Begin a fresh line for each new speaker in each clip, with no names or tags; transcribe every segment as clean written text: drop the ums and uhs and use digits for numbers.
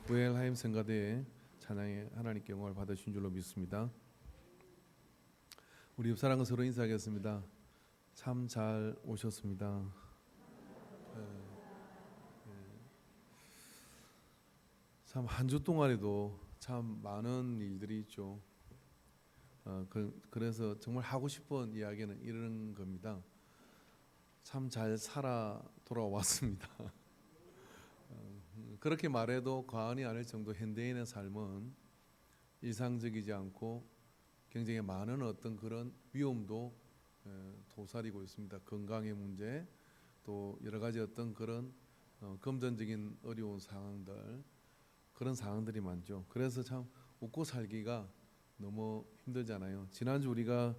부엘하임 성가대의 찬양에 하나님께 영광을 받으신 줄로 믿습니다. 우리 옆사람과 서로 인사하겠습니다. 참 잘 오셨습니다. 참 한 주 동안에도 참 많은 일들이 있죠. 그래서 정말 하고 싶은 이야기는 이런 겁니다. 참 잘 살아 돌아왔습니다. 그렇게 말해도 과언이 아닐 정도 현대인의 삶은 일상적이지 않고 굉장히 많은 어떤 그런 위험도 도사리고 있습니다. 건강의 문제, 또 여러 가지 어떤 그런 금전적인 어려운 상황들, 그런 상황들이 많죠. 그래서 참 웃고 살기가 너무 힘들잖아요. 지난주 우리가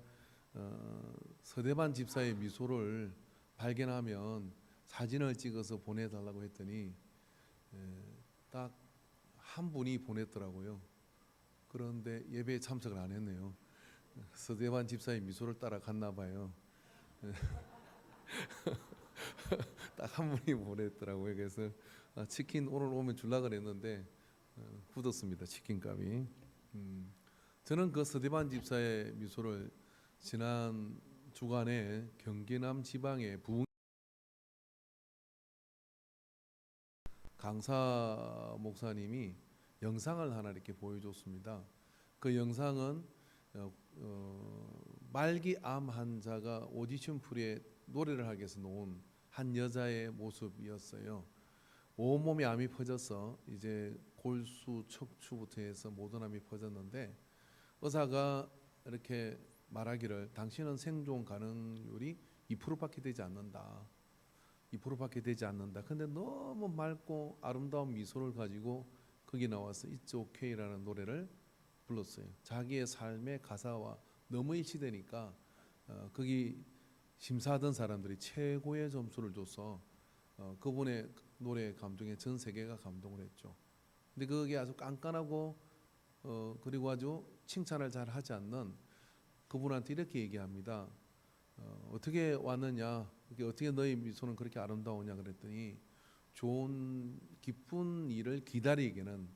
서대반 집사의 미소를 발견하면 사진을 찍어서 보내달라고 했더니 딱 한 분이 보냈더라고요. 그런데 예배에 참석을 안 했네요. 서대반 집사의 미소를 따라갔나 봐요. 딱 한 분이 보냈더라고요. 그래서 치킨 오늘 오면 주려고 그랬는데 굳었습니다. 치킨값이. 저는 그 서대반 집사의 미소를 지난 주간에 경기남 지방의 부흥 강사 목사님이 영상을 하나 이렇게 보여줬습니다. 그 영상은 말기암 환자가 오디션 프리에 노래를 하기 위해서 놓은 한 여자의 모습이었어요. 온몸에 암이 퍼져서 이제 골수, 척추부터 해서 모든 암이 퍼졌는데 의사가 이렇게 말하기를 당신은 생존 가능률이 2%밖에 되지 않는다. 2%밖에 되지 않는다. 근데 너무 맑고 아름다운 미소를 가지고 거기 나와서 It's OK라는 노래를 불렀어요. 자기의 삶의 가사와 너무 일치되니까 거기 심사하던 사람들이 최고의 점수를 줘서 그분의 노래 감동에 전 세계가 감동을 했죠. 근데 그게 아주 깐깐하고 그리고 아주 칭찬을 잘 하지 않는 그분한테 이렇게 얘기합니다. 어떻게 왔느냐, 어떻게 너의 미소는 그렇게 아름다우냐 그랬더니 좋은 기쁜 일을 기다리기에는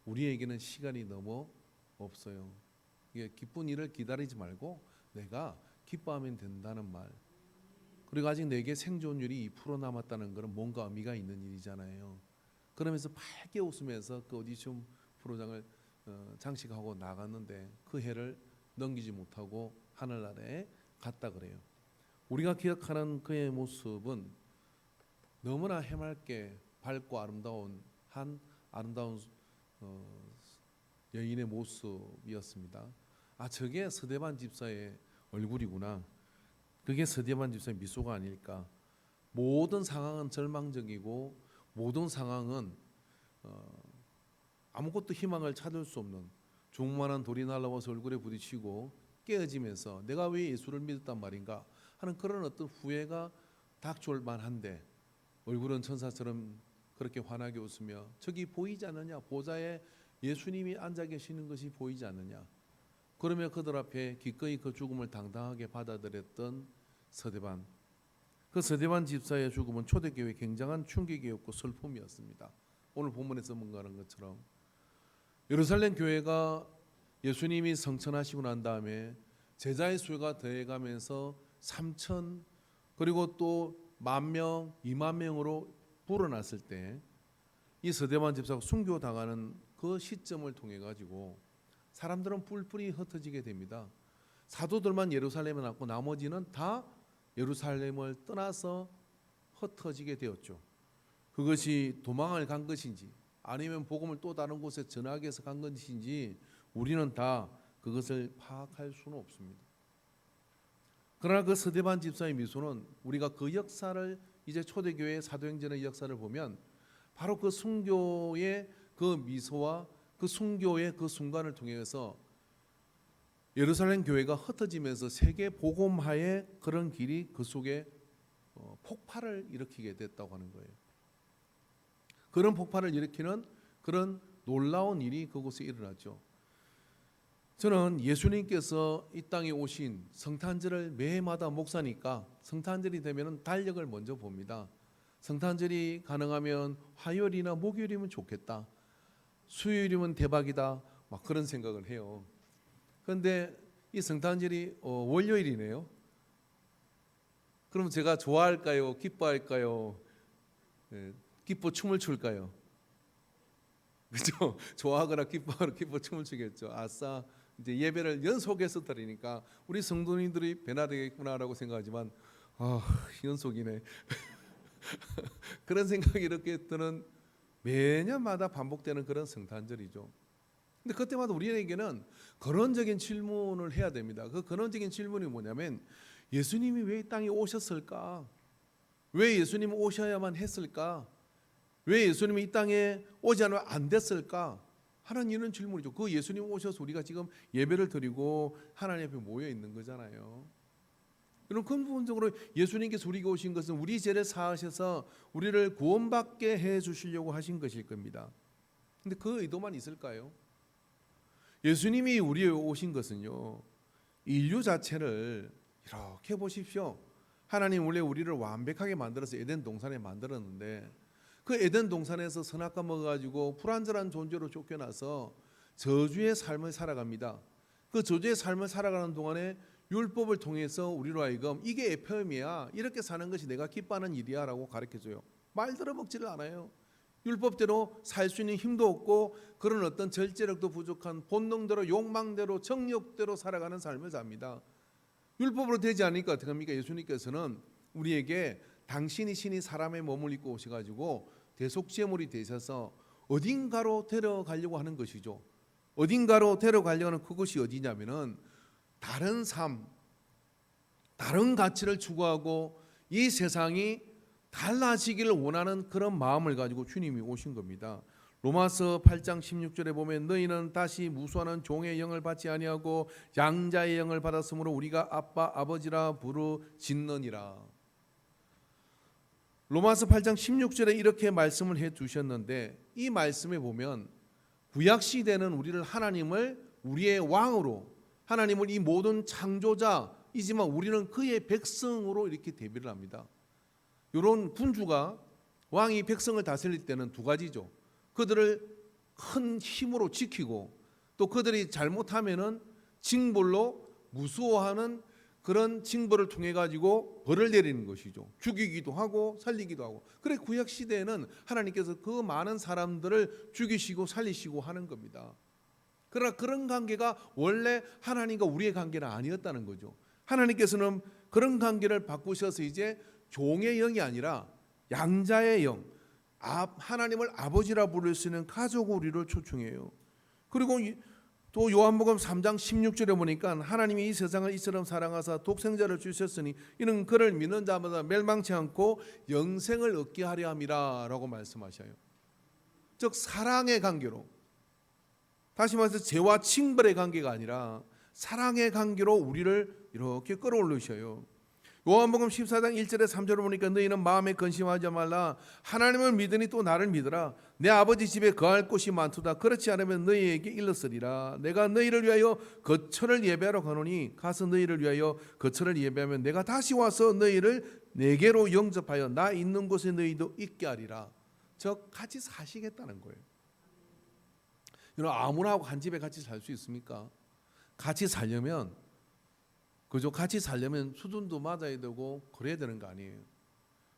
우리에게는 시간이 너무 없어요. 이게 기쁜 일을 기다리지 말고 내가 기뻐하면 된다는 말. 그리고 아직 내게 생존율이 2% 남았다는 것은 뭔가 의미가 있는 일이잖아요. 그러면서 밝게 웃으면서 그 오디션 프로장을 장식하고 나갔는데 그 해를 넘기지 못하고 하늘나라에 갔다 그래요. 우리가 기억하는 그의 모습은 너무나 해맑게 밝고 아름다운 한 아름다운 여인의 모습이었습니다. 아, 저게 서대반 집사의 얼굴이구나. 그게 서대반 집사의 미소가 아닐까. 모든 상황은 절망적이고 모든 상황은 아무것도 희망을 찾을 수 없는 조그마한 돌이 날아와서 얼굴에 부딪히고 깨어지면서 내가 왜 예수를 믿었단 말인가 하는 그런 어떤 후회가 닥쳐올 만한데 얼굴은 천사처럼 그렇게 환하게 웃으며 저기 보이지 않느냐, 보좌에 예수님이 앉아 계시는 것이 보이지 않느냐. 그러며 그들 앞에 기꺼이 그 죽음을 당당하게 받아들였던 서대반. 그 서대반 집사의 죽음은 초대교회에 굉장한 충격이었고 슬픔이었습니다. 오늘 본문에서 뭔가하는 것처럼 예루살렘 교회가 예수님이 성천하시고 난 다음에 제자의 수가 더해가면서 3천 그리고 또 10,000명, 20,000명으로 불어났을 때 이 서대반 집사가 순교당하는 그 시점을 통해 가지고 사람들은 뿔뿔이 흩어지게 됩니다. 사도들만 예루살렘에 남고 나머지는 다 예루살렘을 떠나서 흩어지게 되었죠. 그것이 도망을 간 것인지 아니면 복음을 또 다른 곳에 전하기 위해서 간 것인지 우리는 다 그것을 파악할 수는 없습니다. 그러나 그 서대반 집사의 미소는 우리가 그 역사를 이제 초대교회 사도행전의 역사를 보면 바로 그 순교의 그 미소와 그 순교의 그 순간을 통해서 예루살렘 교회가 흩어지면서 세계 복음화의 그런 길이 그 속에 폭발을 일으키게 됐다고 하는 거예요. 그런 폭발을 일으키는 그런 놀라운 일이 그곳에 일어났죠. 저는 예수님께서 이 땅에 오신 성탄절을 매해마다 목사니까 성탄절이 되면 달력을 먼저 봅니다. 성탄절이 가능하면 화요일이나 목요일이면 좋겠다. 수요일이면 대박이다. 막 그런 생각을 해요. 그런데 이 성탄절이 월요일이네요. 그럼 제가 좋아할까요? 기뻐할까요? 기뻐 춤을 출까요? 그렇죠? 좋아하거나 기뻐하거나 기뻐 춤을 추겠죠. 아싸, 이제 예배를 연속해서 드리니까 우리 성도님들이 변화되겠구나라고 생각하지만 연속이네. 그런 생각이 이렇게 드는 매년마다 반복되는 그런 성탄절이죠. 근데 그때마다 우리에게는 근원적인 질문을 해야 됩니다. 그 근원적인 질문이 뭐냐면 예수님이 왜 이 땅에 오셨을까? 왜 예수님이 오셔야만 했을까? 왜 예수님이 이 땅에 오지 않으면 안 됐을까? 하는 이런 질문이죠. 그 예수님 오셔서 우리가 지금 예배를 드리고 하나님 앞에 모여 있는 거잖아요. 이런 근본적으로 예수님께서 우리에게 오신 것은 우리 죄를 사하셔서 우리를 구원받게 해 주시려고 하신 것일 겁니다. 근데 그 의도만 있을까요? 예수님이 우리에 오신 것은요, 인류 자체를 이렇게 보십시오. 하나님 원래 우리를 완벽하게 만들어서 에덴 동산에 만들었는데 그 에덴 동산에서 선악과 먹어가지고 불완전한 존재로 쫓겨나서 저주의 삶을 살아갑니다. 그 저주의 삶을 살아가는 동안에 율법을 통해서 우리로 하여금 이게 에phraim이야, 이렇게 사는 것이 내가 기뻐하는 일이야 라고 가르쳐줘요. 말 들어먹지를 않아요. 율법대로 살 수 있는 힘도 없고 그런 어떤 절제력도 부족한 본능대로 욕망대로 정욕대로 살아가는 삶을 삽니다. 율법으로 되지 않으니까 어떻게 합니까? 예수님께서는 우리에게 당신이 신이 사람의 몸을 입고 오셔가지고 대속제물이 되셔서 어딘가로 데려가려고 하는 것이죠. 어딘가로 데려가려고 하는 그것이 어디냐면은 다른 삶, 다른 가치를 추구하고 이 세상이 달라지기를 원하는 그런 마음을 가지고 주님이 오신 겁니다. 로마서 8장 16절에 보면 너희는 다시 무수하는 종의 영을 받지 아니하고 양자의 영을 받았으므로 우리가 아빠 아버지라 부르짖느니라. 로마서 8장 16절에 이렇게 말씀을 해 두셨는데 이 말씀에 보면 구약 시대는 우리를 하나님을 우리의 왕으로, 하나님을 이 모든 창조자이지만 우리는 그의 백성으로 이렇게 대비를 합니다. 이런 군주가, 왕이 백성을 다스릴 때는 두 가지죠. 그들을 큰 힘으로 지키고 또 그들이 잘못하면은 징벌로 무수호하는 그런 징벌을 통해 가지고 벌을 내리는 것이죠. 죽이기도 하고 살리기도 하고. 그래 구약 시대에는 하나님께서 그 많은 사람들을 죽이시고 살리시고 하는 겁니다. 그러나 그런 관계가 원래 하나님과 우리의 관계는 아니었다는 거죠. 하나님께서는 그런 관계를 바꾸셔서 이제 종의 영이 아니라 양자의 영, 하나님을 아버지라 부를 수 있는 가족 우리를 초청해요. 그리고 또 요한복음 3장 16절에 보니까 하나님이 이 세상을 이처럼 사랑하사 독생자를 주셨으니 이는 그를 믿는 자마다 멸망치 않고 영생을 얻게 하려 함이라 라고 말씀하셔요. 즉 사랑의 관계로, 다시 말해서 죄와 징벌의 관계가 아니라 사랑의 관계로 우리를 이렇게 끌어올리셔요. 요한복음 14장 1절에 3절을 보니까 너희는 마음에 근심하지 말라. 하나님을 믿으니 또 나를 믿으라. 내 아버지 집에 거할 곳이 많도다. 그렇지 않으면 너희에게 일렀으리라. 내가 너희를 위하여 거처를 예배하러 가노니 가서 너희를 위하여 거처를 예배하면 내가 다시 와서 너희를 내게로 영접하여 나 있는 곳에 너희도 있게 하리라. 즉 같이 사시겠다는 거예요. 여러분 아무나 하고 한 집에 같이 살 수 있습니까? 같이 살려면 그죠? 같이 살려면 수준도 맞아야 되고 그래야 되는 거 아니에요.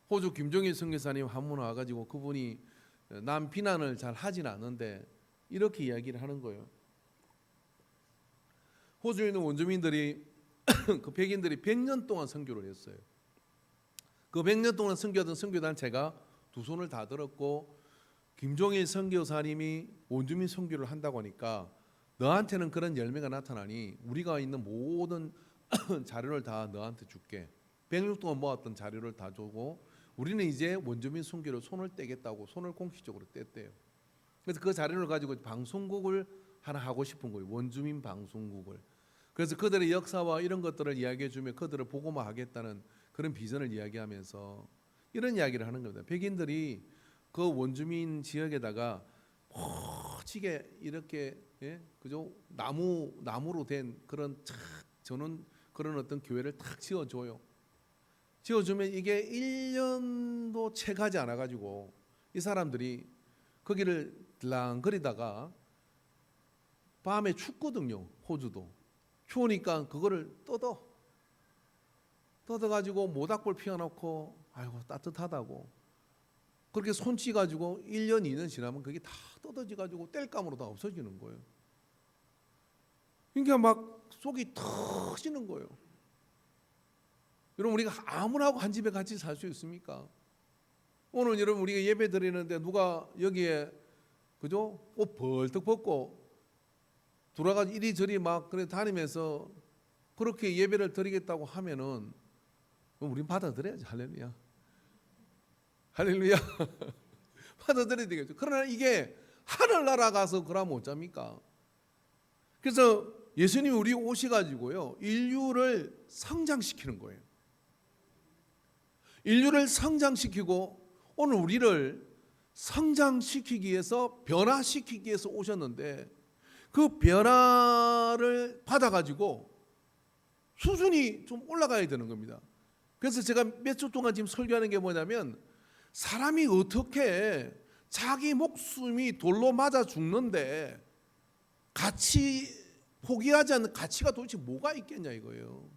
호주 김종일 선교사님 한 분 와가지고 그분이 남 비난을 잘 하진 않는데 이렇게 이야기를 하는 거예요. 호주에 있는 원주민들이 그 백인들이 100년 동안 선교를 했어요. 그 100년 동안 선교하던 선교단체가 두 손을 다 들었고 김종일 선교사님이 원주민 선교를 한다고 하니까 너한테는 그런 열매가 나타나니 우리가 있는 모든 자료를 다 너한테 줄게. 100년 동안 모았던 자료를 다 주고 우리는 이제 원주민 선교로 손을 떼겠다고 손을 공식적으로 뗐대요. 그래서 그 자료를 가지고 방송국을 하나 하고 싶은 거예요. 원주민 방송국을. 그래서 그들의 역사와 이런 것들을 이야기해 주며 그들을 보고만 하겠다는 그런 비전을 이야기하면서 이런 이야기를 하는 겁니다. 백인들이 그 원주민 지역에다가 멋지게 이렇게 그죠? 나무로 된 그런 착 저는 그런 어떤 교회를 탁 지어줘요. 지어주면 이게 1년도 채 가지 않아 가지고 이 사람들이 거기를 들랑거리다가 밤에 춥거든요. 호주도 추우니까 그거를 뜯어가지고 모닥불 피워놓고 아이고 따뜻하다고 그렇게 손치 가지고 1년 2년 지나면 그게 다 뜯어져 가지고 땔감으로 다 없어지는 거예요. 그러니까 막 속이 터지는 거예요. 여러분 우리가 아무나하고 한 집에 같이 살 수 있습니까? 오늘 여러분 우리가 예배 드리는데 누가 여기에 그죠? 옷 벌떡 벗고 돌아가서 이리저리 막 그래 다니면서 그렇게 예배를 드리겠다고 하면은 우린 받아들여야지. 할렐루야. 할렐루야. 받아들여야 되겠죠. 그러나 이게 하늘나라 가서 그러면 어쩝니까? 그래서 예수님이 우리 오셔가지고요 인류를 성장시키는 거예요. 인류를 성장시키고 오늘 우리를 성장시키기 위해서 변화시키기 위해서 오셨는데 그 변화를 받아가지고 수준이 좀 올라가야 되는 겁니다. 그래서 제가 몇 주 동안 지금 설교하는 게 뭐냐면 사람이 어떻게 자기 목숨이 돌로 맞아 죽는데 같이 포기하지 않는 가치가 도대체 뭐가 있겠냐 이거예요.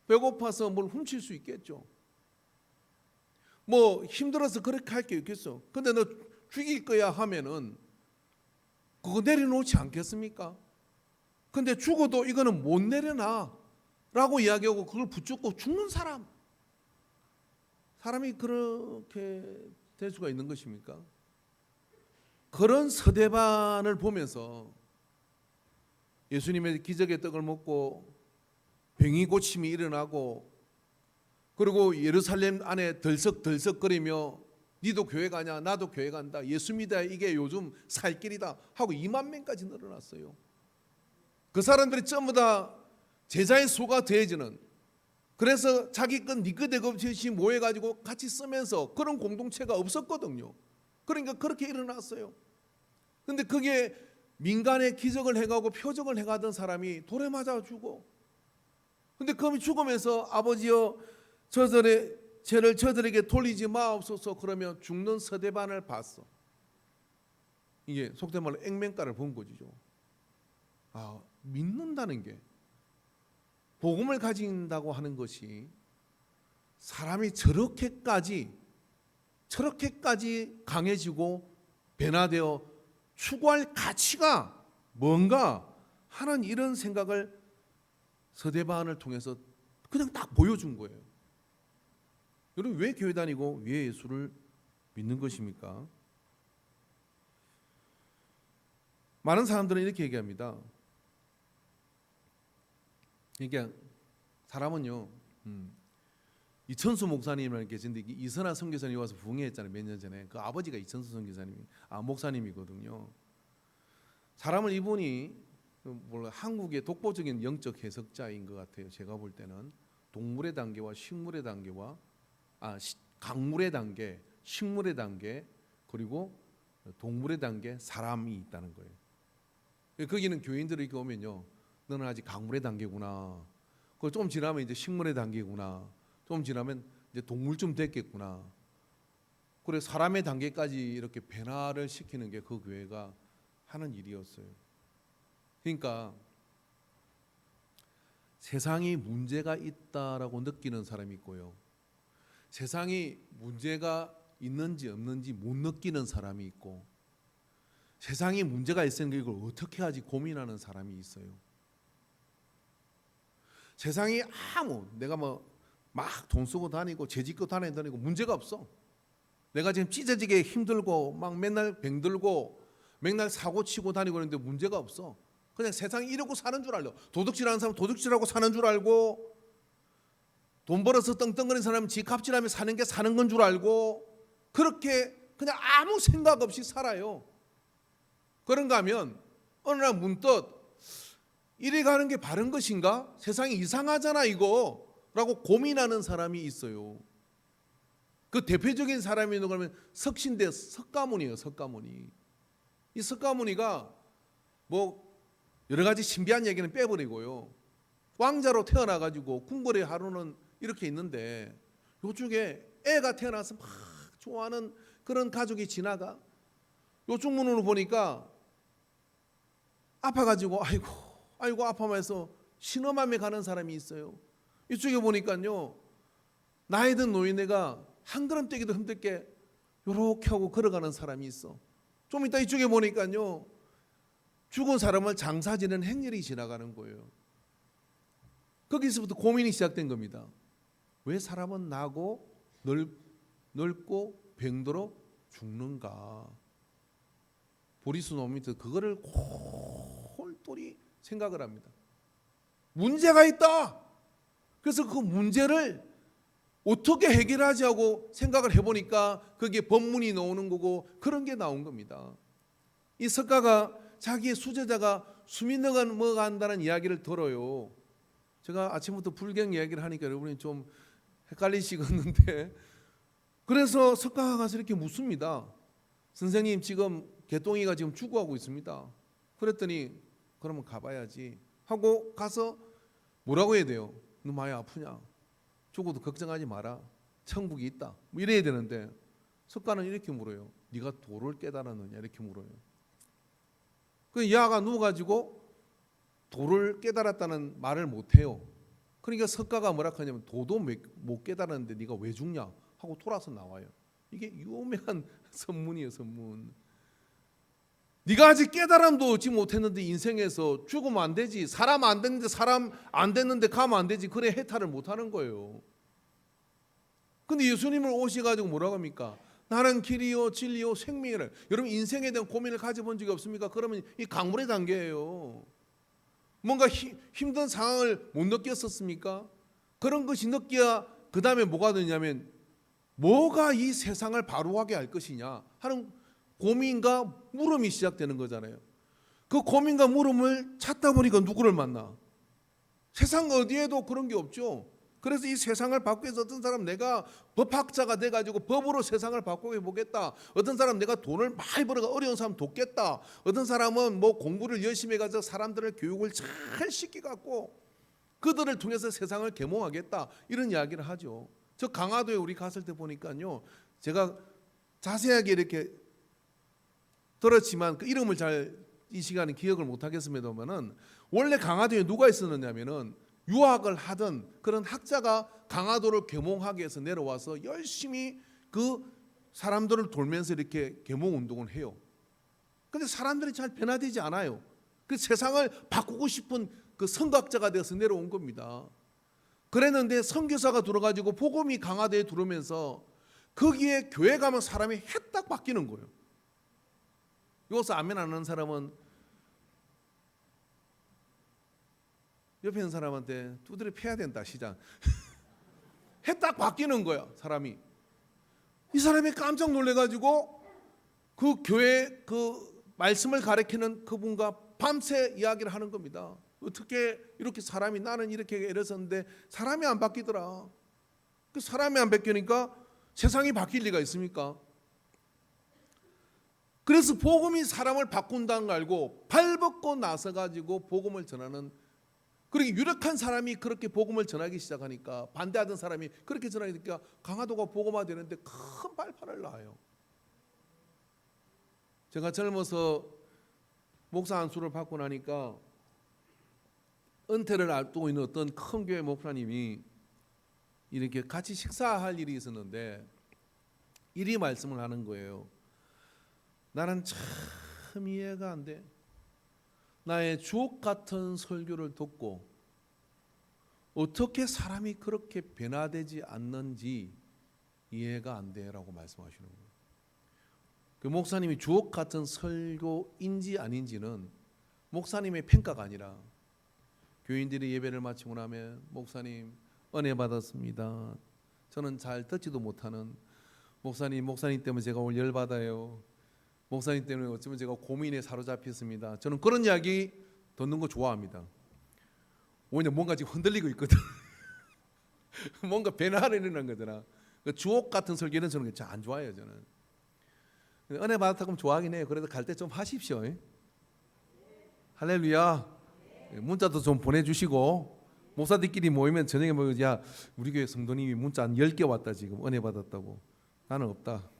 배고파서 뭘 훔칠 수 있겠죠. 뭐 힘들어서 그렇게 할 게 있겠어. 근데 너 죽일 거야 하면은 그거 내려놓지 않겠습니까? 근데 죽어도 이거는 못 내려놔 라고 이야기하고 그걸 붙잡고 죽는 사람이 그렇게 될 수가 있는 것입니까? 그런 서대반을 보면서 예수님의 기적의 떡을 먹고 병이 고침이 일어나고 그리고 예루살렘 안에 덜썩덜썩거리며 니도 교회 가냐 나도 교회 간다 예수 믿어야 이게 요즘 살 길이다 하고 2만 명까지 늘어났어요. 그 사람들이 전부 다 제자의 수가 더해지는 그래서 자기 건 니거데고같이 모여가지고 같이 쓰면서 그런 공동체가 없었거든요. 그러니까 그렇게 일어났어요. 근데 그게 민간의 기적을 해가고 표적을 해가던 사람이 돌에 맞아 죽어. 근데 그놈이 죽으면서 아버지여 저들의 죄를 저들에게 돌리지 마옵소서 그러면 죽는 서대반을 봤어. 이게 속된 말로 액면가를 본 거죠. 아, 믿는다는 게 복음을 가진다고 하는 것이 사람이 저렇게까지 강해지고 변화되어 추구할 가치가 뭔가 하는 이런 생각을 서대반을 통해서 그냥 딱 보여준 거예요. 여러분 왜 교회 다니고 왜 예수를 믿는 것입니까? 많은 사람들은 이렇게 얘기합니다. 그러니까 사람은요 이천수 목사님이라는 계신데 이선아 선교사님이 와서 부흥회했잖아요. 몇 년 전에. 그 아버지가 이천수 선교사님이 목사님이거든요. 사람을 이분이 한국의 독보적인 영적 해석자인 것 같아요. 제가 볼 때는 동물의 단계와 식물의 단계와 강물의 단계, 식물의 단계 그리고 동물의 단계 사람이 있다는 거예요. 거기는 교인들이 이렇게 오면요 너는 아직 강물의 단계구나. 그걸 좀 지나면 이제 식물의 단계구나. 좀 지나면 이제 동물쯤 됐겠구나. 그래 사람의 단계까지 이렇게 변화를 시키는 게 그 교회가 하는 일이었어요. 그러니까 세상이 문제가 있다라고 느끼는 사람이 있고요. 세상이 문제가 있는지 없는지 못 느끼는 사람이 있고 세상에 문제가 있으니까 이걸 어떻게 하지 고민하는 사람이 있어요. 세상이 내가 막 돈 쓰고 다니고 재짓고 다니고 문제가 없어. 내가 지금 찢어지게 힘들고 막 맨날 병들고 맨날 사고 치고 다니고 있는데 문제가 없어. 그냥 세상이 이러고 사는 줄 알고 도둑질하는 사람 도둑질하고 사는 줄 알고 돈 벌어서 떵떵거리는 사람은 지 갑질하며 사는 게 사는 건 줄 알고 그렇게 그냥 아무 생각 없이 살아요. 그런가 하면 어느 날 문득 이래 가는 게 바른 것인가? 세상이 이상하잖아 이거 라고 고민하는 사람이 있어요. 그 대표적인 사람이 있는 거면 석신대 석가모니예요. 석가모니. 이 석가모니가 뭐 여러 가지 신비한 얘기는 빼버리고요. 왕자로 태어나가지고 궁궐에 하루는 이렇게 있는데 요쪽에 애가 태어나서 막 좋아하는 그런 가족이 지나가. 요쪽 문으로 보니까 아파가지고 아이고 아파면서 신음하며 가는 사람이 있어요. 이쪽에 보니까요, 나이 든 노인네가 한 걸음 떼기도 힘들게 요렇게 하고 걸어가는 사람이 있어. 좀 이따 이쪽에 보니까요, 죽은 사람을 장사 지는 행렬이 지나가는 거예요. 거기서부터 고민이 시작된 겁니다. 왜 사람은 나고 넓고 병들어 죽는가? 보리수 노무민도 그거를 홀똘히 생각을 합니다. 문제가 있다. 그래서 그 문제를 어떻게 해결하지 하고 생각을 해보니까 그게 법문이 나오는 거고 그런 게 나온 겁니다. 이 석가가 자기의 수제자가 숨이 넘어간다는 이야기를 들어요. 제가 아침부터 불경 이야기를 하니까 여러분이 좀 헷갈리시겠는데, 그래서 석가가 가서 이렇게 묻습니다. 선생님, 지금 개똥이가 지금 죽어가고 있습니다. 그랬더니 그러면 가봐야지 하고 가서 뭐라고 해야 돼요? 너 많이 아프냐? 죽어도 걱정하지 마라. 천국이 있다. 뭐 이래야 되는데 석가는 이렇게 물어요. 네가 도를 깨달았느냐? 이렇게 물어요. 그 야가 누워가지고 도를 깨달았다는 말을 못해요. 그러니까 석가가 뭐라 하냐면 도도 못 깨달았는데 네가 왜 죽냐? 하고 돌아서 나와요. 이게 유명한 선문이에요, 선문. 네가 아직 깨달음도 얻지 못했는데 인생에서 죽으면 안 되지. 사람 안 됐는데 사람 안 됐는데 가면 안 되지. 그래 해탈을 못하는 거예요. 근데 예수님을 오셔가지고 뭐라고 합니까? 나는 길이요 진리요 생명이라. 여러분 인생에 대한 고민을 가져본 적이 없습니까? 그러면 이 강물의 단계예요. 뭔가 힘든 상황을 못 느꼈었습니까? 그런 것이 느껴야 그 다음에 뭐가 되냐면 뭐가 이 세상을 바로하게 할 것이냐 하는 고민과 물음이 시작되는 거잖아요. 그 고민과 물음을 찾다 보니까 누구를 만나? 세상 어디에도 그런 게 없죠. 그래서 이 세상을 바꾸기 위해서 어떤 사람 내가 법학자가 돼가지고 법으로 세상을 바꾸게 보겠다. 어떤 사람 내가 돈을 많이 벌어가 어려운 사람 돕겠다. 어떤 사람은 뭐 공부를 열심히 해가지고 사람들을 교육을 잘 시켜갖고 그들을 통해서 세상을 계몽하겠다. 이런 이야기를 하죠. 저 강화도에 우리 갔을 때 보니까요, 제가 자세하게 이렇게 들었지만 그 이름을 잘 이 시간에 기억을 못하겠습니다만은 원래 강화도에 누가 있었느냐면은 유학을 하던 그런 학자가 강화도를 계몽하기 위해서 내려와서 열심히 그 사람들을 돌면서 이렇게 계몽 운동을 해요. 그런데 사람들이 잘 변화되지 않아요. 그 세상을 바꾸고 싶은 그 선각자가 되어서 내려온 겁니다. 그랬는데 선교사가 들어가지고 복음이 강화도에 들어오면서 거기에 교회 가면 사람이 해딱 바뀌는 거예요. 여기서 아멘 안 하는 사람은 옆에 있는 사람한테 두드려 패야 된다 시장. 해딱 바뀌는 거야 사람이. 이 사람이 깜짝 놀래가지고 그 교회 그 말씀을 가르치는 그분과 밤새 이야기를 하는 겁니다. 어떻게 이렇게 사람이 나는 이렇게 이랬었는데 사람이 안 바뀌더라. 그 사람이 안 바뀌니까 세상이 바뀔 리가 있습니까? 그래서 복음이 사람을 바꾼다는 걸 알고 발벗고 나서가지고 복음을 전하는, 그렇게 유력한 사람이 그렇게 복음을 전하기 시작하니까 반대하던 사람이 그렇게 전하니까 강화도가 복음화되는데 큰 발판을 놔요. 제가 젊어서 목사 안수를 받고 나니까 은퇴를 앞두고 있는 어떤 큰 교회 목사님이 이렇게 같이 식사할 일이 있었는데 이리 말씀을 하는 거예요. 나는 참 이해가 안 돼. 나의 주옥 같은 설교를 듣고 어떻게 사람이 그렇게 변화되지 않는지 이해가 안 돼라고 말씀하시는 거예요. 그 목사님이 주옥 같은 설교인지 아닌지는 목사님의 평가가 아니라 교인들이 예배를 마치고 나면 목사님 은혜 받았습니다. 저는 잘 듣지도 못하는 목사님 때문에 제가 오늘 열받아요. 목사님 때문에 어쩌면 제가 고민에 사로잡혔습니다. 저는 그런 이야기 듣는 거 좋아합니다. 왜냐면 뭔가 지금 흔들리고 있거든. 뭔가 변화하려는 거잖아. 주옥 같은 설교는 저는 잘 안 좋아해요. 저는 은혜 받았다고 좋아하긴 해요. 그래도 갈 때 좀 하십시오. 할렐루야. 문자도 좀 보내주시고 목사들끼리 모이면 저녁에 뭐 야 우리 교회 성도님이 문자 한 10개 왔다 지금 은혜 받았다고. 나는 없다.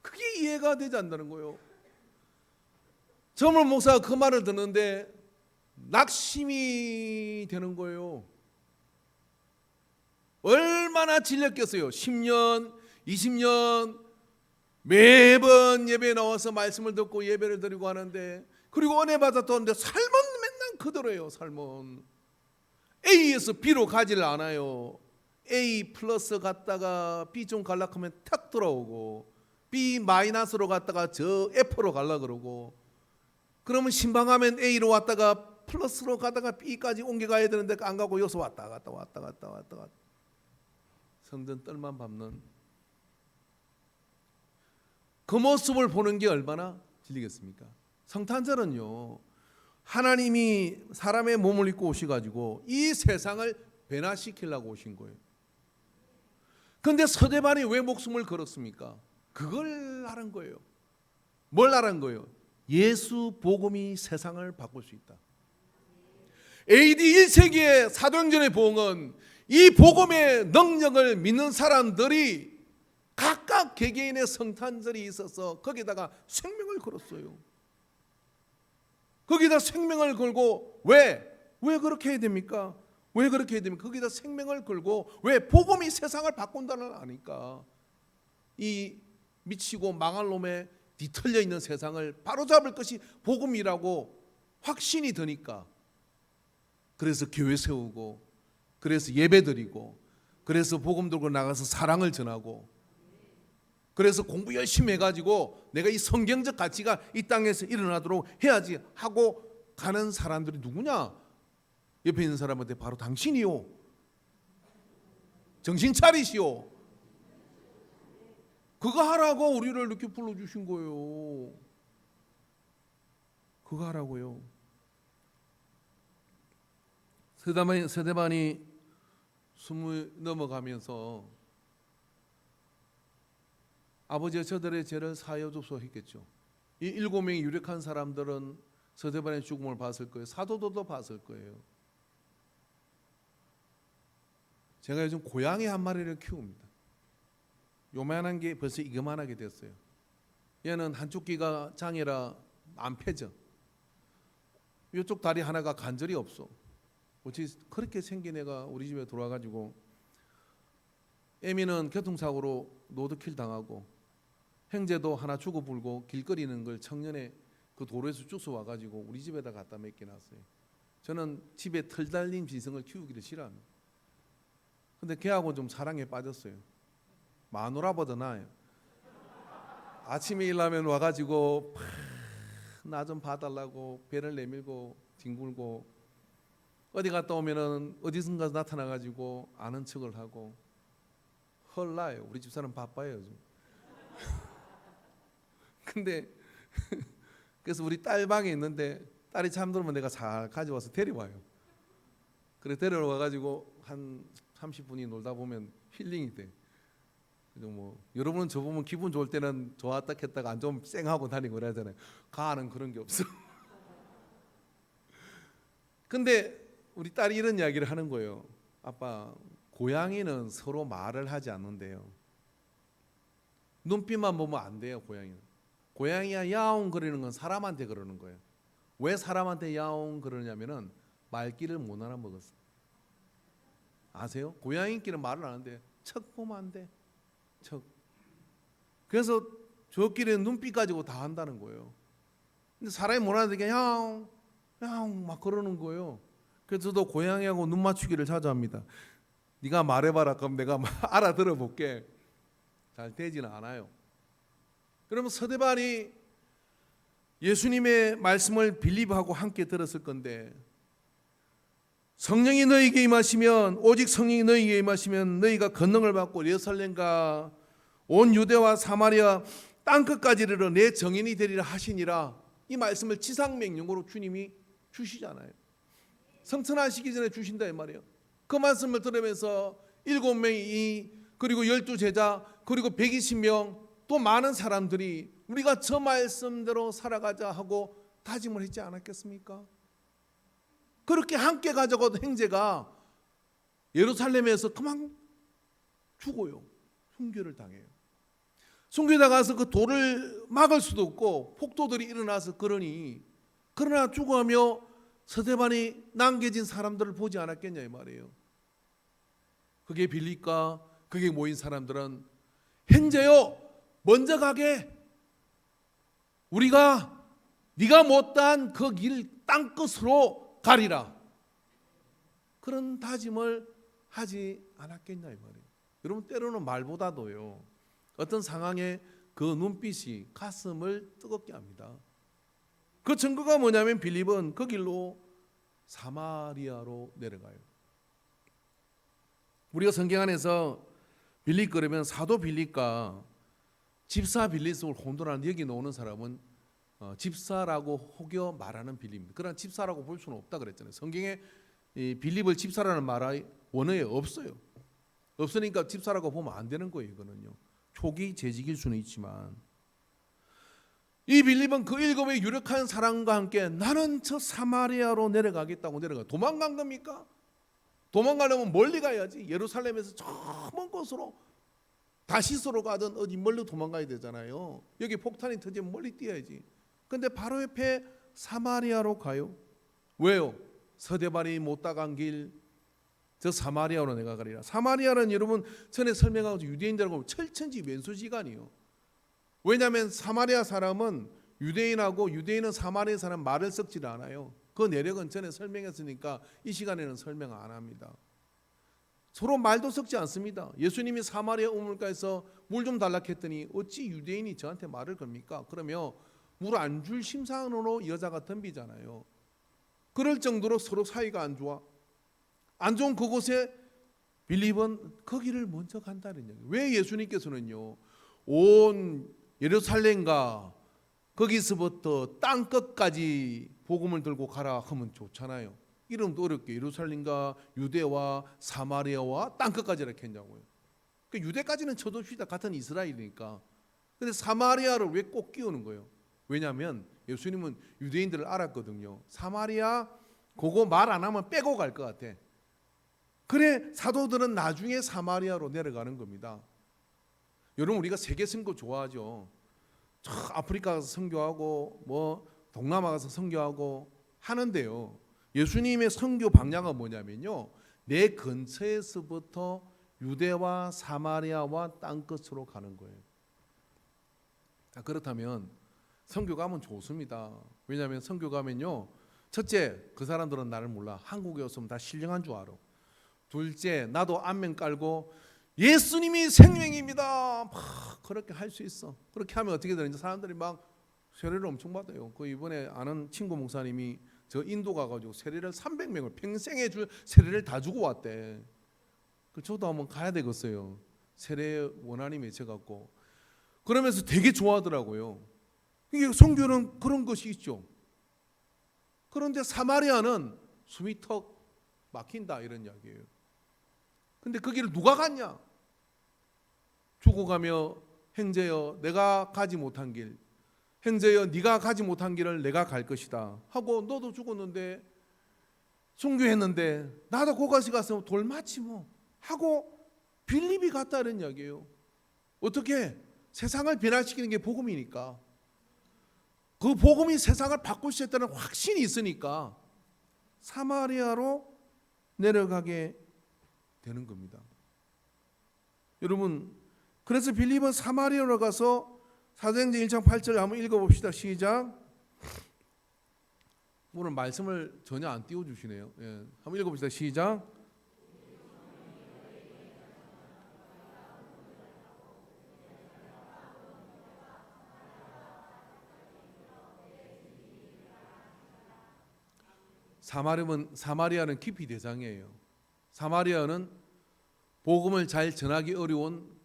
그게 이해가 되지 않는다는 거예요. 정말 목사가 그 말을 듣는데 낙심이 되는 거예요. 얼마나 질렸겠어요. 10년, 20년 매번 예배에 나와서 말씀을 듣고 예배를 드리고 하는데, 그리고 은혜 받았던데 삶은 맨날 그대로예요. 삶은 A에서 B로 가지를 않아요. A 플러스 갔다가 B 좀 갈라 하면 탁 돌아오고, B 마이너스로 갔다가 저 F로 갈라 그러고, 그러면 신방하면 A로 왔다가 플러스로 가다가 B까지 옮겨가야 되는데 안 가고 여기서 왔다 갔다 성전 뜰만 밟는 그 모습을 보는 게 얼마나 질리겠습니까? 성탄절은요, 하나님이 사람의 몸을 입고 오셔가지고 이 세상을 변화시키려고 오신 거예요. 그런데 서대반이 왜 목숨을 걸었습니까? 그걸 알은 거예요. 뭘 알은 거예요? 예수 복음이 세상을 바꿀 수 있다. AD 1세기의 사도행전의 복음은 이 복음의 능력을 믿는 사람들이 각각 개개인의 성탄절이 있어서 거기다가 생명을 걸었어요. 거기다 생명을 걸고 왜 그렇게 해야 됩니까? 왜 그렇게 해야 됩니까? 거기다 생명을 걸고 왜? 복음이 세상을 바꾼다는 아니까. 이 미치고 망할 놈의 뒤틀려 있는 세상을 바로잡을 것이 복음이라고 확신이 드니까. 그래서 교회 세우고, 그래서 예배 드리고, 그래서 복음 들고 나가서 사랑을 전하고, 그래서 공부 열심히 해가지고 내가 이 성경적 가치가 이 땅에서 일어나도록 해야지 하고 가는 사람들이 누구냐? 옆에 있는 사람한테 바로 당신이요. 정신 차리시오. 그거 하라고 우리를 이렇게 불러주신 거예요. 그거 하라고요. 서대반이 20 넘어가면서 아버지가 저들의 죄를 사하여 줍소했겠죠. 이 7명의 유력한 사람들은 서대반의 죽음을 봤을 거예요. 사도들도 봤을 거예요. 제가 요즘 고양이 한 마리를 키웁니다. 요만한 게 벌써 이거만하게 됐어요. 얘는 한쪽 귀가 장애라 안 펴져. 이쪽 다리 하나가 관절이 없어. 어찌 그렇게 생긴 애가 우리 집에 들어와가지고, 애미는 교통사고로 로드킬 당하고, 형제도 하나 죽어불고 길거리는 걸 청년에 그 도로에서 쫓아 와가지고 우리 집에다 갖다 맡겨놨어요. 저는 집에 털 달린 비성을 키우기를 싫어합니다. 근데 걔하고 좀 사랑에 빠졌어요. 마누라보다 나아요. 아침에 일하면 와가지고 나 좀 봐달라고 배를 내밀고 뒹굴고, 어디 갔다 오면은 어디선가 나타나가지고 아는 척을 하고 헐나요. 우리 집사람 바빠요 요즘. 근데 그래서 우리 딸 방에 있는데 딸이 잠들면 내가 잘 가져와서 데려와요. 그래 데려와가지고 한 30분이 놀다 보면 힐링이 돼. 그래서 뭐 여러분은 저 보면 기분 좋을 때는 좋았다 했다가 안 좋으면 쌩하고 다니고 그러잖아요. 가는 그런 게 없어. 근데 우리 딸이 이런 이야기를 하는 거예요. 아빠, 고양이는 서로 말을 하지 않는데요. 눈빛만 보면 안 돼요. 고양이가 야옹 거리는 건 사람한테 그러는 거예요. 왜 사람한테 야옹 그러냐면은 말귀를 못 알아먹었어. 아세요? 고양이끼리는 말을 안 하는데 척 보면 안 돼. 척. 그래서 저끼리는 눈빛 가지고 다 한다는 거예요. 근데 사람이 못 알아듣게 야옹 야옹 막 그러는 거예요. 그래서 저도 고양이하고 눈 맞추기를 자주 합니다. 네가 말해봐라. 그럼 내가 알아들어 볼게. 잘 되지는 않아요. 그러면 서대반이 예수님의 말씀을 빌립하고 함께 들었을 건데, 성령이 너희에게 임하시면, 오직 성령이 너희에게 임하시면 너희가 권능을 받고 예루살렘과 온 유대와 사마리아 땅끝까지 이르러 내 정인이 되리라 하시니라. 이 말씀을 지상명령으로 주님이 주시잖아요. 성천하시기 전에 주신다 이 말이에요. 그 말씀을 들으면서 7명이 그리고 12제자 그리고 120명 또 많은 사람들이 우리가 저 말씀대로 살아가자 하고 다짐을 했지 않았겠습니까? 그렇게 함께 가져가도 형제가 예루살렘에서 그만 죽어요. 순교를 당해요. 순교자 가서 그 돌을 막을 수도 없고 폭도들이 일어나서 그러나 죽어가며 스데반이 남겨진 사람들을 보지 않았겠냐 이 말이에요. 그게 빌립과 그게 모인 사람들은 형제여 먼저 가게 우리가 네가 못한 그 길 땅끝으로 가리라 그런 다짐을 하지 않았겠냐 이 말이에요. 여러분 때로는 말보다도요 어떤 상황에 그 눈빛이 가슴을 뜨겁게 합니다. 그 증거가 뭐냐면 빌립은 그 길로 사마리아로 내려가요. 우리가 성경 안에서 빌립 그러면 사도 빌립과 집사 빌립을 혼돈하는 여기 나오는 사람은 집사라고 혹여 말하는 빌립입니다. 그러나 집사라고 볼 수는 없다 그랬잖아요. 성경에 빌립을 집사라는 말이 원어에 없어요. 없으니까 집사라고 보면 안 되는 거예요. 이거는요. 초기 재직일 수는 있지만 이 빌립은 그 일곱의 유력한 사람과 함께 나는 저 사마리아로 내려가겠다고 내려가요. 도망간 겁니까? 도망가려면 멀리 가야지. 예루살렘에서 저 먼 곳으로 다시스로 가든 어디 멀리 도망가야 되잖아요. 여기 폭탄이 터지면 멀리 뛰어야지. 근데 바로 옆에 사마리아로 가요. 왜요? 서대반이 못 따간 길, 저 사마리아로 내가 가리라. 사마리아는 여러분 전에 설명하고 유대인들하고 철천지 왼수지간이요. 왜냐하면 사마리아 사람은 유대인하고 유대인은 사마리아 사람 말을 섞지 않아요. 그 내력은 전에 설명했으니까 이 시간에는 설명 안 합니다. 서로 말도 섞지 않습니다. 예수님이 사마리아 우물가에서 물 좀 달라 했더니 어찌 유대인이 저한테 말을 겁니까? 그러면 물 안 줄 심상으로 여자가 덤비잖아요. 그럴 정도로 서로 사이가 안 좋아. 안 좋은 그곳에 빌립은 거기를 먼저 간다는 얘기예요. 왜 예수님께서는요 온 예루살렘과 거기서부터 땅 끝까지 복음을 들고 가라 하면 좋잖아요. 이름도 어렵게 예루살렘과 유대와 사마리아와 땅 끝까지 이렇게 했냐고요. 그러니까 유대까지는 쳐둡시다. 같은 이스라엘이니까. 근데 사마리아를 왜 꼭 끼우는 거예요? 왜냐하면 예수님은 유대인들을 알았거든요. 사마리아 그거 말 안 하면 빼고 갈 것 같아. 그래 사도들은 나중에 사마리아로 내려가는 겁니다. 여러분 우리가 세계 선교 좋아하죠. 저 아프리카 가서 선교하고 뭐 동남아 가서 선교하고 하는데요. 예수님의 선교 방향은 뭐냐면요. 내 근처에서부터 유대와 사마리아와 땅끝으로 가는 거예요. 그렇다면 선교 가면 좋습니다. 왜냐하면 선교 가면요. 첫째, 그 사람들은 나를 몰라. 한국에 왔으면 다 신령한 줄 알아. 둘째, 나도 안면 깔고 예수님이 생명입니다. 막 그렇게 할 수 있어. 그렇게 하면 어떻게 되는지 사람들이 막 세례를 엄청 받아요. 그 이번에 아는 친구 목사님이 저 인도 가가지고 세례를 300명을 평생에 줄 세례를 다 주고 왔대. 그 저도 한번 가야 되겠어요. 세례 원한이 맺혀갖고 그러면서 되게 좋아하더라고요. 이게 선교는 그런 것이 있죠. 그런데 사마리아는 숨이 턱 막힌다 이런 이야기예요. 근데 그 길을 누가 갔냐? 죽어가며 형제여 내가 가지 못한 길, 형제여 네가 가지 못한 길을 내가 갈 것이다 하고 너도 죽었는데 순교했는데 나도 고가시 가서 돌맞지 뭐 하고 빌립이 갔다는 이야기예요. 어떻게? 세상을 변화시키는 게 복음이니까. 그 복음이 세상을 바꿀 수 있다는 확신이 있으니까 사마리아로 내려가게 되는 겁니다. 여러분 그래서 빌립은 사마리아로 가서 사도행전 1장 8절 한번 읽어봅시다. 시작. 오늘 말씀을 전혀 안 띄워주시네요. 예, 한번 읽어봅시다. 시작. 사마리아는 깊이 대상이에요. 사마리아는 복음을 잘 전하기 어려운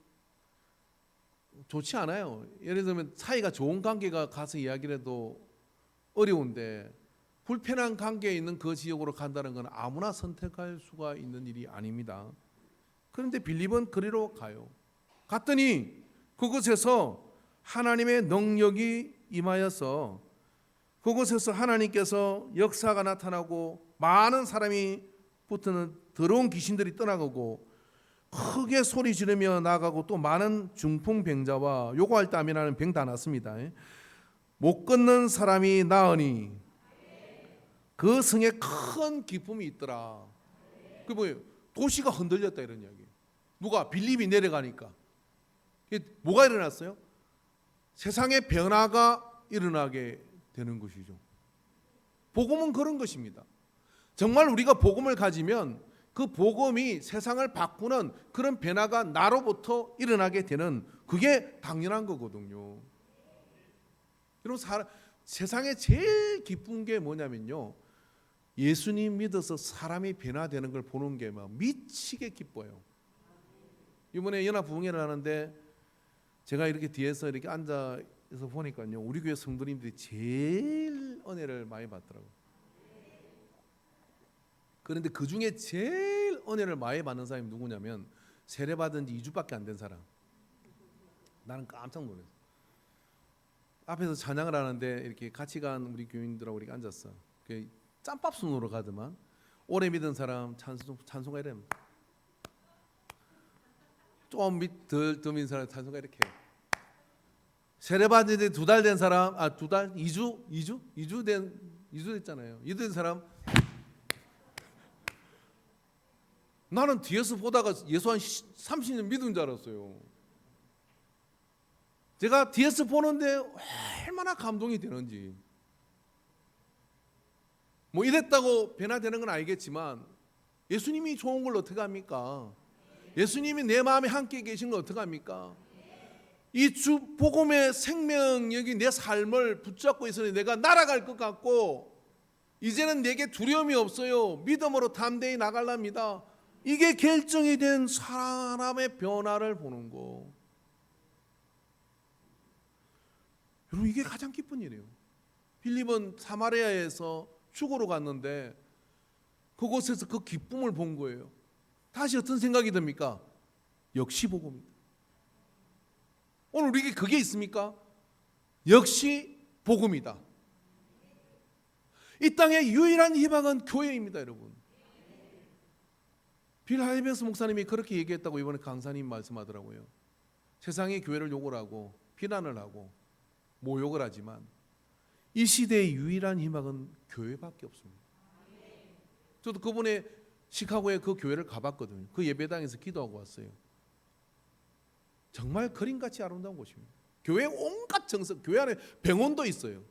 좋지 않아요. 예를 들면 사이가 좋은 관계가 가서 이야기를 해도 어려운데 불편한 관계에 있는 그 지역으로 간다는 건 아무나 선택할 수가 있는 일이 아닙니다. 그런데 빌립은 그리로 가요. 갔더니 그곳에서 하나님의 능력이 임하여서 그곳에서 하나님께서 역사가 나타나고 많은 사람이 붙는 더러운 귀신들이 떠나가고 크게 소리 지르며 나가고 또 많은 중풍병자와 요구할 때 아멘하는 병 다 났습니다. 못 걷는 사람이 나으니 그 성에 큰 기쁨이 있더라. 그 뭐예요? 도시가 흔들렸다 이런 이야기. 누가? 빌립이 내려가니까. 뭐가 일어났어요? 세상의 변화가 일어나게 되는 것이죠. 복음은 그런 것입니다. 정말 우리가 복음을 가지면 그 복음이 세상을 바꾸는 그런 변화가 나로부터 일어나게 되는, 그게 당연한 거거든요. 여러분, 세상에 제일 기쁜 게 뭐냐면요, 예수님 믿어서 사람이 변화되는 걸 보는 게 막 미치게 기뻐요. 이번에 연합 부흥회를 하는데 제가 이렇게 뒤에서 이렇게 앉아서 보니까요, 우리 교회 성도님들이 제일 은혜를 많이 받더라고요. 그런데 그 중에 제일 은혜를 많이 받는 사람이 누구냐면 세례 받은 지 2주밖에 안 된 사람. 나는 깜짝 놀랐어. 앞에서 찬양을 하는데 이렇게 같이 간 우리 교인들하고 이렇게 앉았어. 짬밥순으로 가더만 오래 믿은 사람 찬송가 이래. 좀 덜 믿은 사람 찬송가 이렇게. 세례 받은 지 2달 된 사람, 2달, 2주 됐잖아요. 2주 된 사람. 나는 뒤에서 보다가 예수 한 30년 믿은 줄 알았어요. 제가 뒤에서 보는데 얼마나 감동이 되는지. 뭐 이랬다고 변화되는 건 알겠지만 예수님이 좋은 걸 어떻게 합니까? 예수님이 내 마음에 함께 계신 걸 어떻게 합니까? 이 주 복음의 생명력이 내 삶을 붙잡고 있으니 내가 날아갈 것 같고 이제는 내게 두려움이 없어요. 믿음으로 담대히 나갈랍니다. 이게 결정이 된 사람의 변화를 보는 거. 여러분, 이게 가장 기쁜 일이에요. 빌립은 사마리아에서 죽으러 갔는데 그곳에서 그 기쁨을 본 거예요. 다시 어떤 생각이 듭니까? 역시 복음이다. 오늘 우리에게 그게 있습니까? 역시 복음이다. 이 땅의 유일한 희망은 교회입니다, 여러분. 빌 하이베스 목사님이 그렇게 얘기했다고 이번에 강사님 말씀하더라고요. 세상이 교회를 욕을 하고 비난을 하고 모욕을 하지만 이 시대의 유일한 희망은 교회밖에 없습니다. 저도 그분의 시카고에 그 교회를 가봤거든요. 그 예배당에서 기도하고 왔어요. 정말 그림같이 아름다운 곳입니다. 교회 온갖 정석, 교회 안에 병원도 있어요.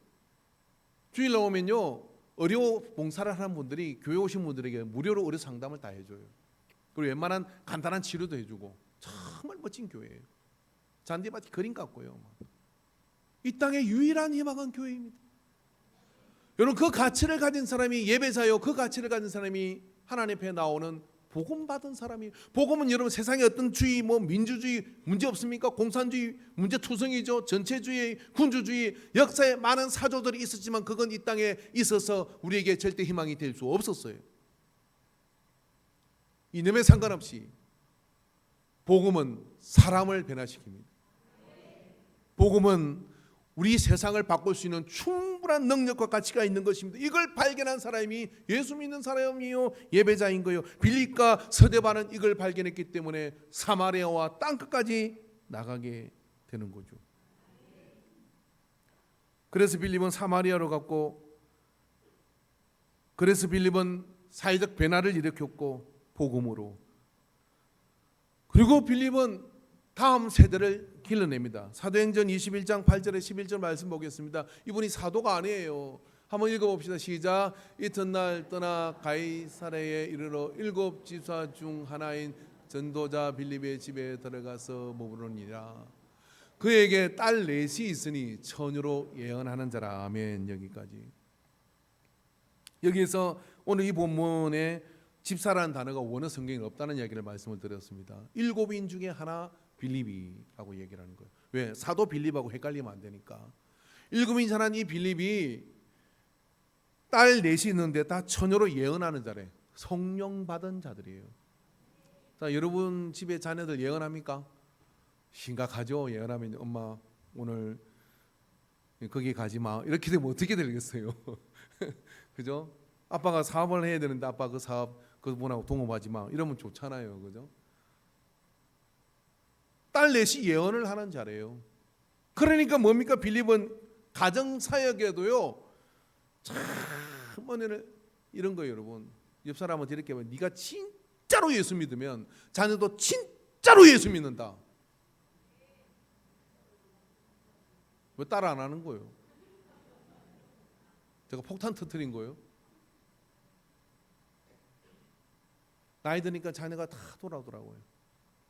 주일 나오면요, 의료 봉사를 하는 분들이 교회 오신 분들에게 무료로 의료 상담을 다 해줘요. 그리고 웬만한 간단한 치료도 해주고 정말 멋진 교회예요. 잔디밭이 그림 같고요. 이 땅의 유일한 희망은 교회입니다. 여러분, 그 가치를 가진 사람이 예배자요, 그 가치를 가진 사람이 하나님 앞에 나오는 복음 받은 사람이. 복음은 여러분 세상에 어떤 주의, 뭐 민주주의 문제 없습니까? 공산주의 문제 투성이죠. 전체주의, 군주주의, 역사에 많은 사조들이 있었지만 그건 이 땅에 있어서 우리에게 절대 희망이 될 수 없었어요. 이념에 상관없이 복음은 사람을 변화시킵니다. 복음은 우리 세상을 바꿀 수 있는 충분한 능력과 가치가 있는 것입니다. 이걸 발견한 사람이 예수 믿는 사람이요, 예배자인 거예요. 빌립과 서대반은 이걸 발견했기 때문에 사마리아와 땅끝까지 나가게 되는 거죠. 그래서 빌립은 사마리아로 갔고, 그래서 빌립은 사회적 변화를 일으켰고 복음으로. 그리고 빌립은 다음 세대를 길러냅니다. 사도행전 21장 8절에 11절 말씀 보겠습니다. 이분이 사도가 아니에요. 한번 읽어봅시다. 시작. 이튿날 떠나 가이사랴에 이르러 7 집사 중 하나인 전도자 빌립의 집에 들어가서 머무르니라. 그에게 딸 넷이 있으니 처녀로 예언하는 자라. 아멘. 여기까지. 여기에서 오늘 이 본문에 집사라는 단어가 원어 성경에 없다는 이야기를 말씀을 드렸습니다. 7인 중에 하나 빌립이라고 얘기를 하는 거예요. 왜? 사도 빌립하고 헷갈리면 안 되니까. 7인 자란 이 빌립이 딸 넷이 있는데 다 처녀로 예언하는 자래. 성령 받은 자들이에요. 자, 여러분 집에 자녀들 예언합니까? 심각하죠. 예언하면 엄마 오늘 거기 가지 마. 이렇게 되면 어떻게 되겠어요? 그죠? 아빠가 사업을 해야 되는데 아빠 그 사업 그분하고 동업하지 마. 이러면 좋잖아요. 그죠? 딸 넷이 예언을 하는 자래요. 그러니까 뭡니까? 빌립은 가정 사역에도요 참 은혜를 이런 거예요. 여러분 옆 사람한테 이렇게 하면 네가 진짜로 예수 믿으면 자녀도 진짜로 예수 믿는다. 왜 따라 안 하는 거예요? 제가 폭탄 터뜨린 거예요? 나이 드니까 자녀가 다 돌아오더라고요.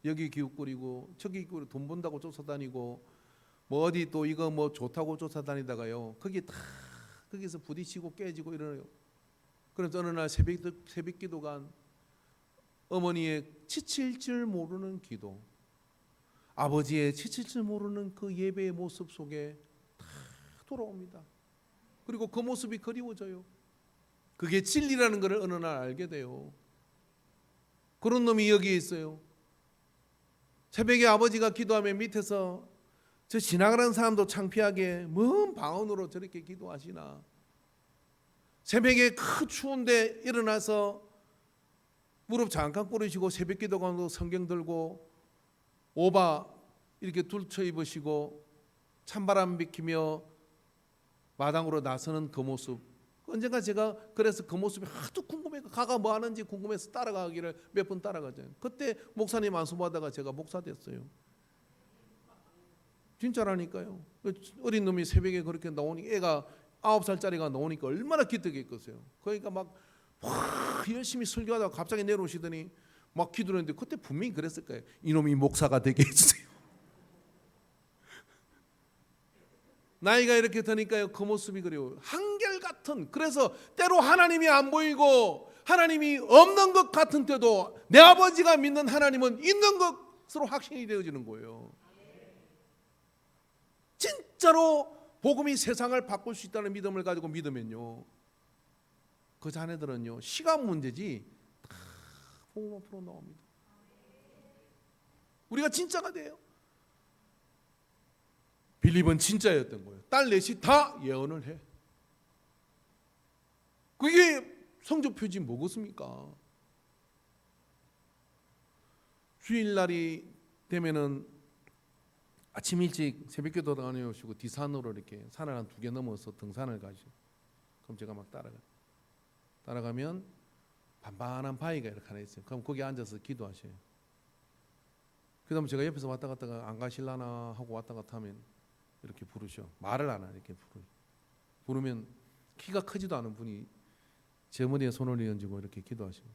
여기 기웃거리고 저기 돈 번다고 쫓아다니고 뭐 어디 또 이거 뭐 좋다고 쫓아다니다가요 거기 다 거기서 부딪히고 깨지고 이러요. 그래서 어느 날 새벽 기도가 어머니의 지칠 줄 모르는 기도, 아버지의 지칠 줄 모르는 그 예배의 모습 속에 다 돌아옵니다. 그리고 그 모습이 그리워져요. 그게 진리라는 것을 어느 날 알게 돼요. 그런 놈이 여기에 있어요. 새벽에 아버지가 기도하면 밑에서 저 지나가는 사람도 창피하게 먼 방언으로 저렇게 기도하시나. 새벽에 그 추운데 일어나서 무릎 잠깐 꿇으시고 새벽 기도하고 성경 들고 오바 이렇게 둘쳐 입으시고 찬바람 비키며 마당으로 나서는 그 모습. 언젠가 제가 그래서 그 모습이 하도 궁금해서 가가 뭐 하는지 궁금해서 따라가기를 몇 번 따라가잖아요. 그때 목사님 안수받다가 제가 목사 됐어요. 진짜라니까요. 어린 놈이 새벽에 그렇게 나오니 애가 9살짜리가 나오니까 얼마나 기특했겠어요. 그러니까 막 열심히 설교하다가 갑자기 내려오시더니 막 기도를 했는데 그때 분명히 그랬을 거예요. 이놈이 목사가 되게 해주세요. 나이가 이렇게 드니까요 그 모습이 그래요. 한결같은. 그래서 때로 하나님이 안 보이고 하나님이 없는 것 같은 때도 내 아버지가 믿는 하나님은 있는 것으로 확신이 되어지는 거예요. 진짜로 복음이 세상을 바꿀 수 있다는 믿음을 가지고 믿으면요 그 자녀들은요 시간 문제지 다 복음 앞으로 나옵니다. 우리가 진짜가 돼요. 빌립은 진짜였던 거예요. 딸 넷이 다 예언을 해. 그게 성적 표지 뭐겠습니까? 주일날이 되면은 아침 일찍 새벽기도 다녀오시고 뒷산으로 이렇게 산을 한 2개 넘어서 등산을 가시고 그럼 제가 막 따라가면 반반한 바위가 이렇게 하나 있어요. 그럼 거기 앉아서 기도하셔요. 그 다음에 제가 옆에서 왔다 갔다가 안 가실라나 하고 왔다 갔다 하면 이렇게 부르셔. 말을 안 하고 이렇게 부르면 키가 크지도 않은 분이 제 머리에 손을 얹고 이렇게 기도하시고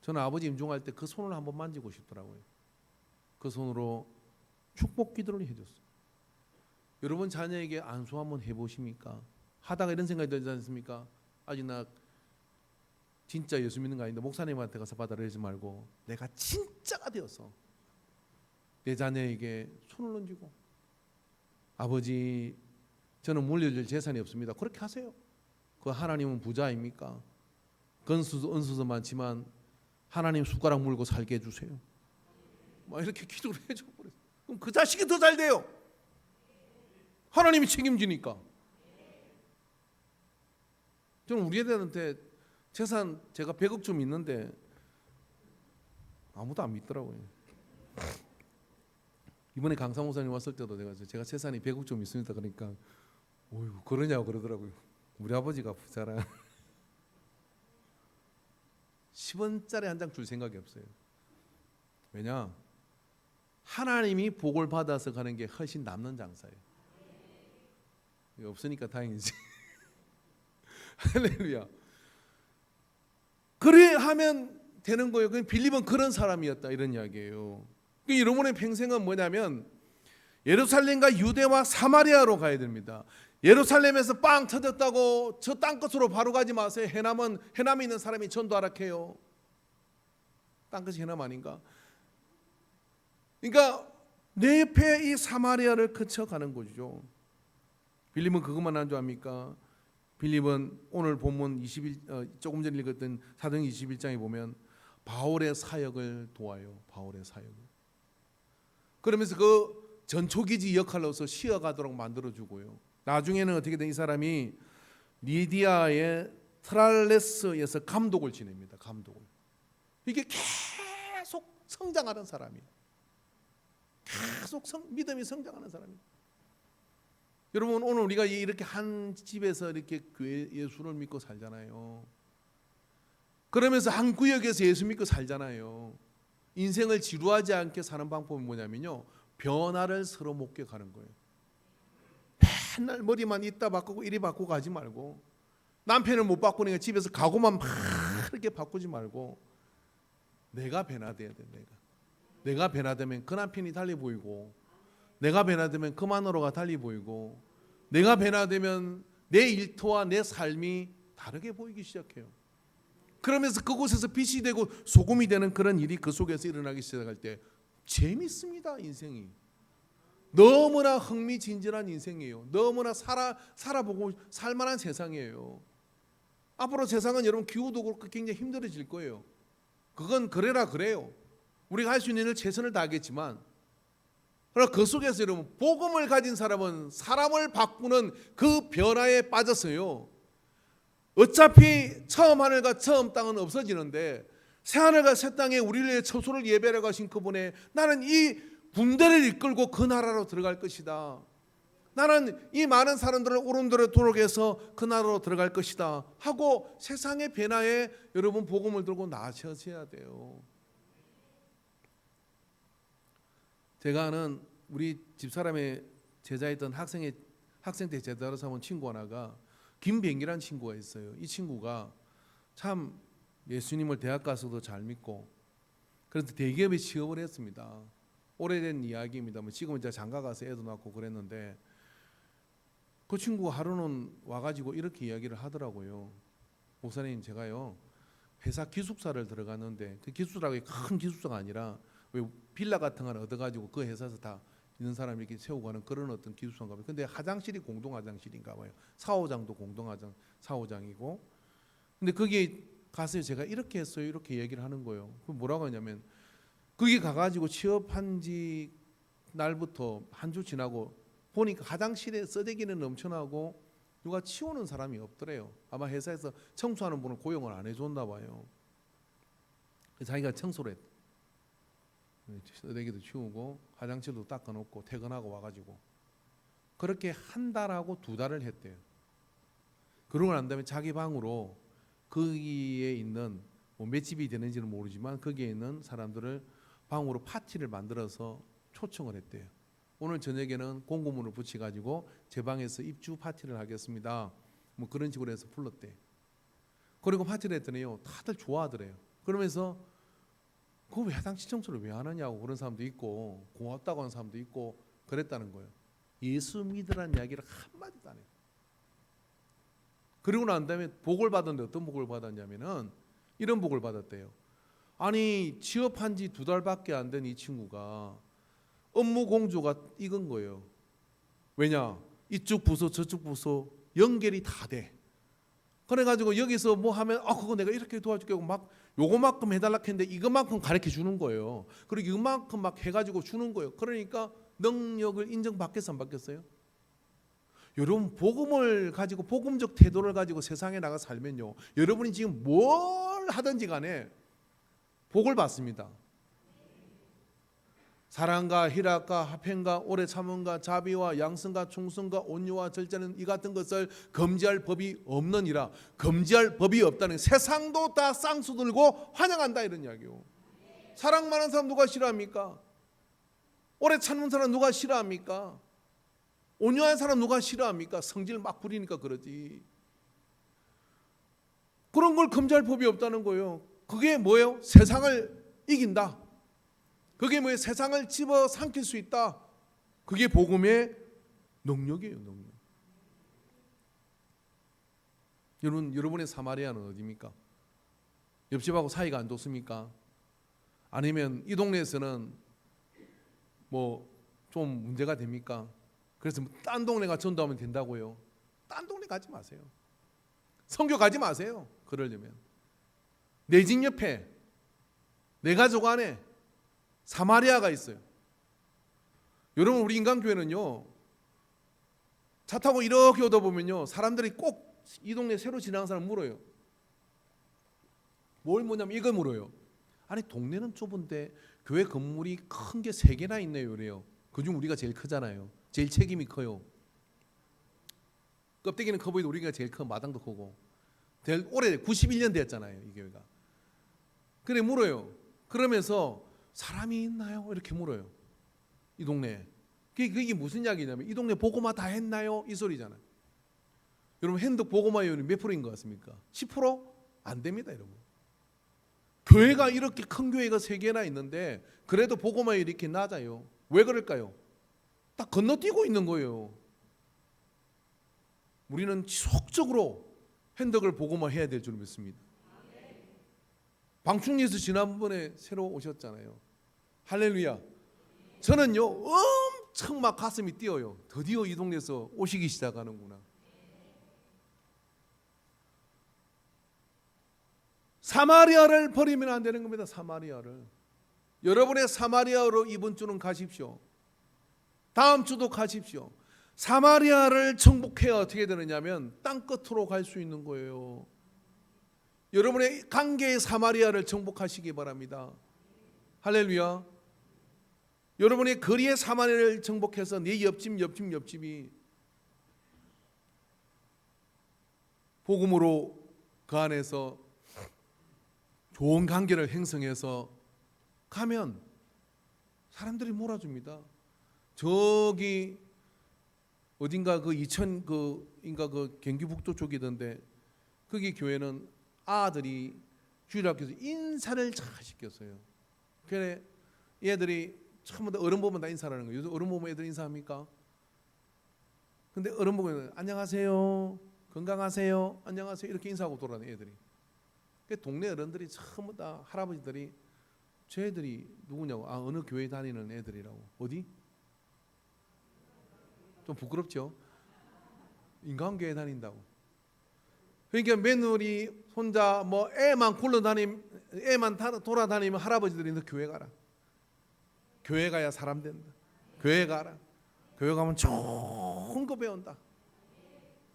저는 아버지 임종할 때 그 손을 한번 만지고 싶더라고요. 그 손으로 축복 기도를 해줬어요. 여러분 자녀에게 안수 한번 해보십니까? 하다가 이런 생각이 들지 않습니까? 아직 나 진짜 예수 믿는 거 아닌데 목사님한테 가서 받아들이지 말고 내가 진짜가 되어서 내 자녀에게 손을 얹고 아버지 저는 물려줄 재산이 없습니다. 그렇게 하세요. 그 하나님은 부자입니까? 은수도 많지만 하나님 숟가락 물고 살게 해주세요. 막 이렇게 기도를 해줘 버렸어요. 그럼 그 자식이 더 잘 돼요. 하나님이 책임지니까. 저는 우리 애들한테 재산 제가 100억 좀 있는데 아무도 안 믿더라고요. 이번에 강사 목사님 왔을 때도 제가 재산이 100억 좀 있습니다. 그러니까 어휴 그러냐고 그러더라고요. 우리 아버지가 부자라. 10원짜리 한 장 줄 생각이 없어요. 왜냐? 하나님이 복을 받아서 가는 게 훨씬 남는 장사예요. 없으니까 다행이지. 할렐루야. 그래 하면 되는 거예요. 빌립은 그런 사람이었다 이런 이야기예요. 여러분의 평생은 뭐냐면 예루살렘과 유대와 사마리아로 가야 됩니다. 예루살렘에서 빵 터졌다고 저 땅끝으로 바로 가지 마세요. 해남에 있는 사람이 전도 하락해요. 땅끝이 해남 아닌가? 그러니까 내 옆에 이 사마리아를 거쳐가는 거죠. 빌립은 그것만 한 줄 압니까? 빌립은 오늘 본문 조금 전에 읽었던 사도행 21장에 보면 바울의 사역을 도와요. 바울의 사역을. 그러면서 그 전초기지 역할로서 쉬어가도록 만들어주고요. 나중에는 어떻게 된 이 사람이 리디아의 트랄레스에서 감독을 지냅니다. 감독을. 이게 계속 성장하는 사람이에요. 계속 믿음이 성장하는 사람이에요. 여러분, 오늘 우리가 이렇게 한 집에서 이렇게 교회 예수를 믿고 살잖아요. 그러면서 한 구역에서 예수 믿고 살잖아요. 인생을 지루하지 않게 사는 방법이 뭐냐면요, 변화를 서로 목격하는 거예요. 맨날 머리만 이따 바꾸고 이리 바꾸고 가지 말고, 남편을 못 바꾸니까 집에서 가구만 막 이렇게 바꾸지 말고, 내가 변화돼야 돼. 내가 변화되면 그 남편이 달리 보이고, 내가 변화되면 그 마누라가 달리 보이고, 내가 변화되면 내 일터와 내 삶이 다르게 보이기 시작해요. 그러면서 그곳에서 빛이 되고 소금이 되는 그런 일이 그 속에서 일어나기 시작할 때 재밌습니다. 인생이 너무나 흥미진진한 인생이에요. 너무나 살아보고 살만한 세상이에요. 앞으로 세상은 여러분 기후도 그렇고 굉장히 힘들어질 거예요. 그건 그래라 그래요. 우리가 할 수 있는 일을 최선을 다하겠지만, 그러나 그 속에서 여러분 복음을 가진 사람은 사람을 바꾸는 그 변화에 빠져서요, 어차피 처음 하늘과 처음 땅은 없어지는데 새 하늘과 새 땅에 우리를 위해 처소를 예배하러 가신 그분의, 나는 이 군대를 이끌고 그 나라로 들어갈 것이다. 나는 이 많은 사람들을 오른도로 도록해서 그 나라로 들어갈 것이다 하고 세상의 변화에 여러분 복음을 들고 나서셔야 돼요. 제가 아는 우리 집사람의 제자였던 학생 때 제자로 삼은 친구 하나가 김병기라는 친구가 있어요. 이 친구가 참 예수님을 대학 가서도 잘 믿고, 그래서 대기업에 취업을 했습니다. 오래된 이야기입니다만 지금은 이제 장가 가서 애도 낳고 그랬는데, 그 친구가 하루는 와가지고 이렇게 이야기를 하더라고요. 목사님, 제가요 회사 기숙사를 들어갔는데, 그 기숙사가 큰 기숙사가 아니라 왜 빌라 같은 걸 얻어가지고 그 회사에서 다 있는 사람이 이렇게 세우고 가는 그런 어떤 기숙사인가 봐요. 근데 화장실이 공동 화장실인가 봐요. 사호장도 공동 사호장이고. 근데 거기에 가서 제가 이렇게 했어요, 이렇게 얘기를 하는 거예요. 그 뭐라고 하냐면, 거기 가가지고 취업한 지 날부터 한 주 지나고 보니까 화장실에 써대기는 넘쳐나고 누가 치우는 사람이 없더래요. 아마 회사에서 청소하는 분을 고용을 안 해줬나 봐요. 그래서 자기가 청소를 했대. 쓰레기도 치우고 화장실도 닦아놓고 퇴근하고 와가지고 그렇게 한 달하고 두 달을 했대요. 그러고 난 다음에 자기 방으로 거기에 있는 몇 집이 되는지는 모르지만 거기에 있는 사람들을 방으로 파티를 만들어서 초청을 했대요. 오늘 저녁에는 공고문을 붙여가지고 제 방에서 입주 파티를 하겠습니다. 뭐 그런 식으로 해서 불렀대. 그리고 파티를 했더니요, 다들 좋아하더래요. 그러면서 그 왜 화장실 청소를 왜 안 하냐고 그런 사람도 있고, 고맙다고 하는 사람도 있고 그랬다는 거예요. 예수 믿으라는 이야기를 한마디도 안 해요. 그리고 난 다음에 복을 받았는데 어떤 복을 받았냐면은 이런 복을 받았대요. 아니, 취업한 지 두 달밖에 안 된 이 친구가 업무 공조가 익은 거예요. 왜냐? 이쪽 부서 저쪽 부서 연결이 다 돼. 그래가지고 여기서 뭐 하면 그거 내가 이렇게 도와줄게 하고 막 요거만큼 해달라 했는데 이거만큼 가르쳐 주는 거예요. 그리고 이만큼 막 해가지고 주는 거예요. 그러니까 능력을 인정받겠어 안 받겠어요? 여러분, 복음을 가지고 복음적 태도를 가지고 세상에 나가 살면요, 여러분이 지금 뭘 하든지 간에 복을 받습니다. 사랑과 희락과 화평과 오래 참음과 자비와 양성과 충성과 온유와 절제는 이 같은 것을 금지할 법이 없느니라. 금지할 법이 없다는, 세상도 다 쌍수 들고 환영한다 이런 이야기요. 사랑 많은 사람 누가 싫어합니까? 오래 참는 사람 누가 싫어합니까? 온유한 사람 누가 싫어합니까? 성질 막 부리니까 그러지. 그런 걸 금지할 법이 없다는 거예요. 그게 뭐예요? 세상을 이긴다. 그게 뭐예요? 세상을 집어삼킬 수 있다. 그게 복음의 능력이에요. 능력. 여러분의 사마리아는 어디입니까? 옆집하고 사이가 안 좋습니까? 아니면 이 동네에서는 뭐 좀 문제가 됩니까? 그래서 딴 동네 가 전도하면 된다고요? 딴 동네 가지 마세요. 선교 가지 마세요. 그러려면 내 집 옆에, 내 가족 안에 사마리아가 있어요. 여러분, 우리 인간교회는요, 차 타고 이렇게 오다 보면요, 사람들이 꼭 이 동네 새로 지나간 사람 물어요. 뭘 뭐냐면 이걸 물어요. 아니, 동네는 좁은데 교회 건물이 큰 게 3개나 있네요. 그래요. 그중 우리가 제일 크잖아요. 제일 책임이 커요. 껍데기는 커 보이도 우리가 제일 큰 마당도 크고. 올해 91년 됐잖아요. 이 교회가. 그래 물어요. 그러면서 사람이 있나요? 이렇게 물어요. 이 동네에. 그게 무슨 이야기냐면 이 동네 보고마 다 했나요? 이 소리잖아요. 여러분 핸드 보고마율이 몇 프로인 것 같습니까? 10%? 안 됩니다, 여러분. 교회가 이렇게 큰 교회가 3개나 있는데 그래도 보고마율이 이렇게 낮아요. 왜 그럴까요? 딱 건너뛰고 있는 거예요. 우리는 지속적으로 핸덕을 보고만 해야 될 줄 믿습니다. 방충리에서 지난번에 새로 오셨잖아요. 할렐루야. 저는요 엄청 막 가슴이 뛰어요. 드디어 이 동네에서 오시기 시작하는구나. 사마리아를 버리면 안 되는 겁니다. 사마리아를. 여러분의 사마리아로 이번 주는 가십시오. 다음 주도 가십시오. 사마리아를 정복해야 어떻게 되느냐면 땅끝으로 갈 수 있는 거예요. 여러분의 관계의 사마리아를 정복하시기 바랍니다. 할렐루야. 여러분의 거리의 사마리아를 정복해서 내 옆집이 복음으로 그 안에서 좋은 관계를 형성해서 가면 사람들이 몰아줍니다. 저기 어딘가 그 이천 인가 그 경기북도 쪽이던데 거기 교회는 아들이 주일학교에서 인사를 잘 시켰어요. 그래 얘들이 처음부터 어른 보면 다 인사하는 거예요. 요즘 어른 보면 애들 인사합니까? 근데 어른 보면 안녕하세요, 건강하세요, 안녕하세요 이렇게 인사하고 돌아다니는 애들이. 동네 어른들이 전부 다 할아버지들이 저 애들이 누구냐고. 어느 교회 다니는 애들이라고. 어디? 좀 부끄럽죠? 인간교회 다닌다고. 그러니까 며느리 혼자 뭐 애만 돌아다니면 할아버지들이 너 교회 가라. 교회 가야 사람 된다. 교회 가라. 교회 가면 좋은 거 배운다.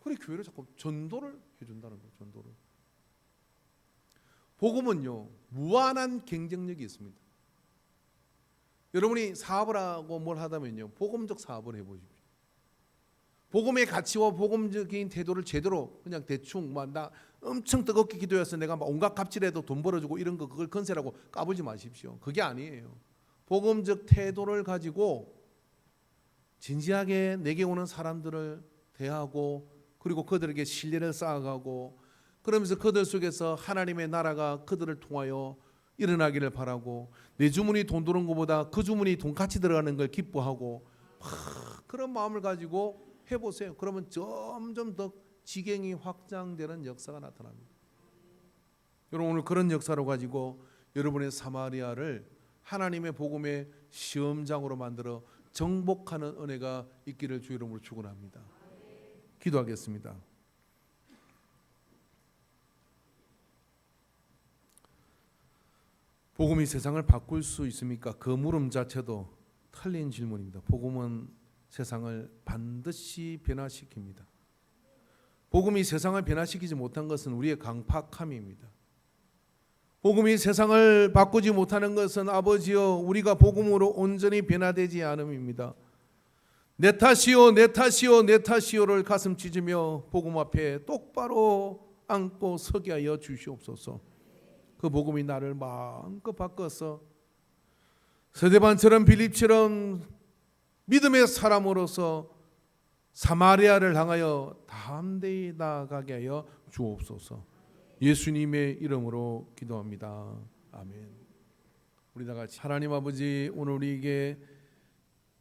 그래 교회를 자꾸 전도를 해준다는 거예요. 전도를. 복음은요 무한한 경쟁력이 있습니다. 여러분이 사업을 하고 뭘 하다면요 복음적 사업을 해보십시오. 복음의 가치와 복음적인 태도를 제대로 그냥 대충 나 엄청 뜨겁게 기도해서 내가 온갖 갑질해도 돈 벌어주고 이런 거 그걸 건세라고 까불지 마십시오. 그게 아니에요. 복음적 태도를 가지고 진지하게 내게 오는 사람들을 대하고 그리고 그들에게 신뢰를 쌓아가고 그러면서 그들 속에서 하나님의 나라가 그들을 통하여 일어나기를 바라고 내 주문이 돈 드는 것보다 그 주문이 돈같이 들어가는 걸 기뻐하고 그런 마음을 가지고 해보세요. 그러면 점점 더 지경이 확장되는 역사가 나타납니다. 여러분 오늘 그런 역사로 가지고 여러분의 사마리아를 하나님의 복음의 시험장으로 만들어 정복하는 은혜가 있기를 주 이름으로 축원합니다. 기도하겠습니다. 복음이 세상을 바꿀 수 있습니까? 그 물음 자체도 틀린 질문입니다. 복음은 세상을 반드시 변화시킵니다. 복음이 세상을 변화시키지 못한 것은 우리의 강팍함입니다. 복음이 세상을 바꾸지 못하는 것은 아버지여 우리가 복음으로 온전히 변화되지 않음입니다. 내 탓이요 내 탓이요 내 탓이요를 가슴 찢으며 복음 앞에 똑바로 앉고 서게 하여 주시옵소서. 그 복음이 나를 마음껏 바꿔서 스데반처럼 빌립처럼 믿음의 사람으로서 사마리아를 향하여 담대히 나아가게 하여 주옵소서. 예수님의 이름으로 기도합니다. 아멘. 우리 다 같이 하나님 아버지 오늘 우리에게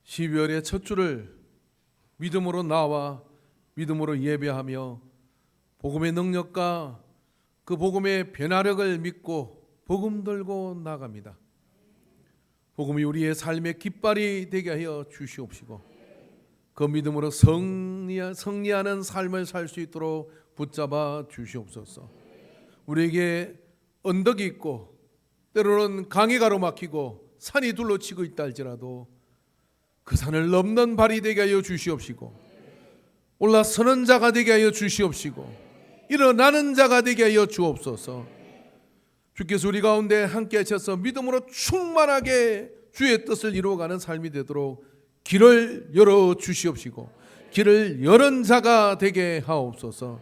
12월의 첫 주를 믿음으로 나와 믿음으로 예배하며 복음의 능력과 그 복음의 변화력을 믿고 복음 들고 나갑니다. 복음이 우리의 삶의 깃발이 되게 하여 주시옵시고 그 믿음으로 승리하는 삶을 살 수 있도록 붙잡아 주시옵소서. 우리에게 언덕이 있고 때로는 강이 가로막히고 산이 둘러치고 있다 할지라도 그 산을 넘는 발이 되게 하여 주시옵시고 올라서는 자가 되게 하여 주시옵시고 일어나는 자가 되게 하여 주옵소서. 주께서 우리 가운데 함께 하셔서 믿음으로 충만하게 주의 뜻을 이루어가는 삶이 되도록 길을 열어 주시옵시고 길을 여는 자가 되게 하옵소서.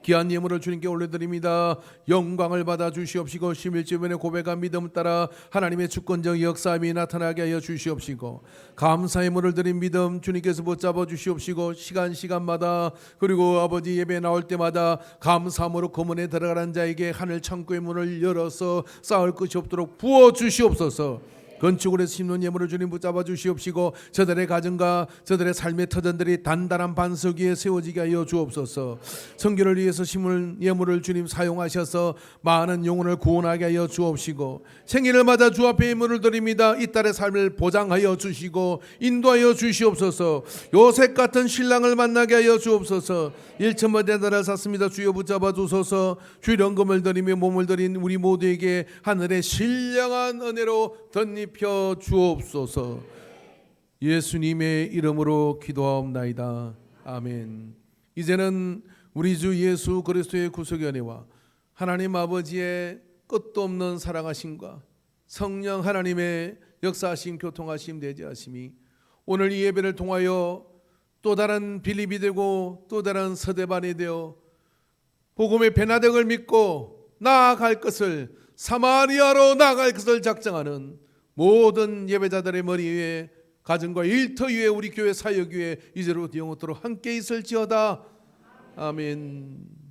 귀한 예물을 주님께 올려드립니다. 영광을 받아 주시옵시고 심일주변의 고백과 믿음 따라 하나님의 주권적 역사함이 나타나게 하여 주시옵시고 감사의 예물을 드린 믿음 주님께서 붙잡아 주시옵시고 시간마다 그리고 아버지 예배 나올 때마다 감사함으로 거문에 들어가는 자에게 하늘 창고의 문을 열어서 쌓을 것이 없도록 부어 주시옵소서. 건축으로 심는 예물을 주님 붙잡아 주시옵시고 저들의 가정과 저들의 삶의 터전들이 단단한 반석 위에 세워지게 하여 주옵소서. 성결을 위해서 심은 예물을 주님 사용하셔서 많은 영혼을 구원하게 하여 주옵시고 생일을 맞아 주 앞에 예물을 드립니다. 이 딸의 삶을 보장하여 주시고 인도하여 주시옵소서. 요셉 같은 신랑을 만나게 하여 주옵소서. 1천번째 나라를 샀습니다. 주여 붙잡아 주소서. 주령금을 드리며 몸을 드린 우리 모두에게 하늘의 신령한 은혜로 덧입혀 주옵소서. 예수님의 이름으로 기도하옵나이다. 아멘. 이제는 우리 주 예수 그리스도의 구속의 은혜와 하나님 아버지의 끝도 없는 사랑하심과 성령 하나님의 역사하심 교통하심 내재하심이 오늘 이 예배를 통하여 또 다른 빌립이 되고 또 다른 서대반이 되어 복음의 베나덱을 믿고 나아갈 것을 사마리아로 나아갈 것을 작정하는 모든 예배자들의 머리 위에 가정과 일터 위에 우리 교회 사역 위에 이제로부터 영원토록 함께 있을지어다. 아멘.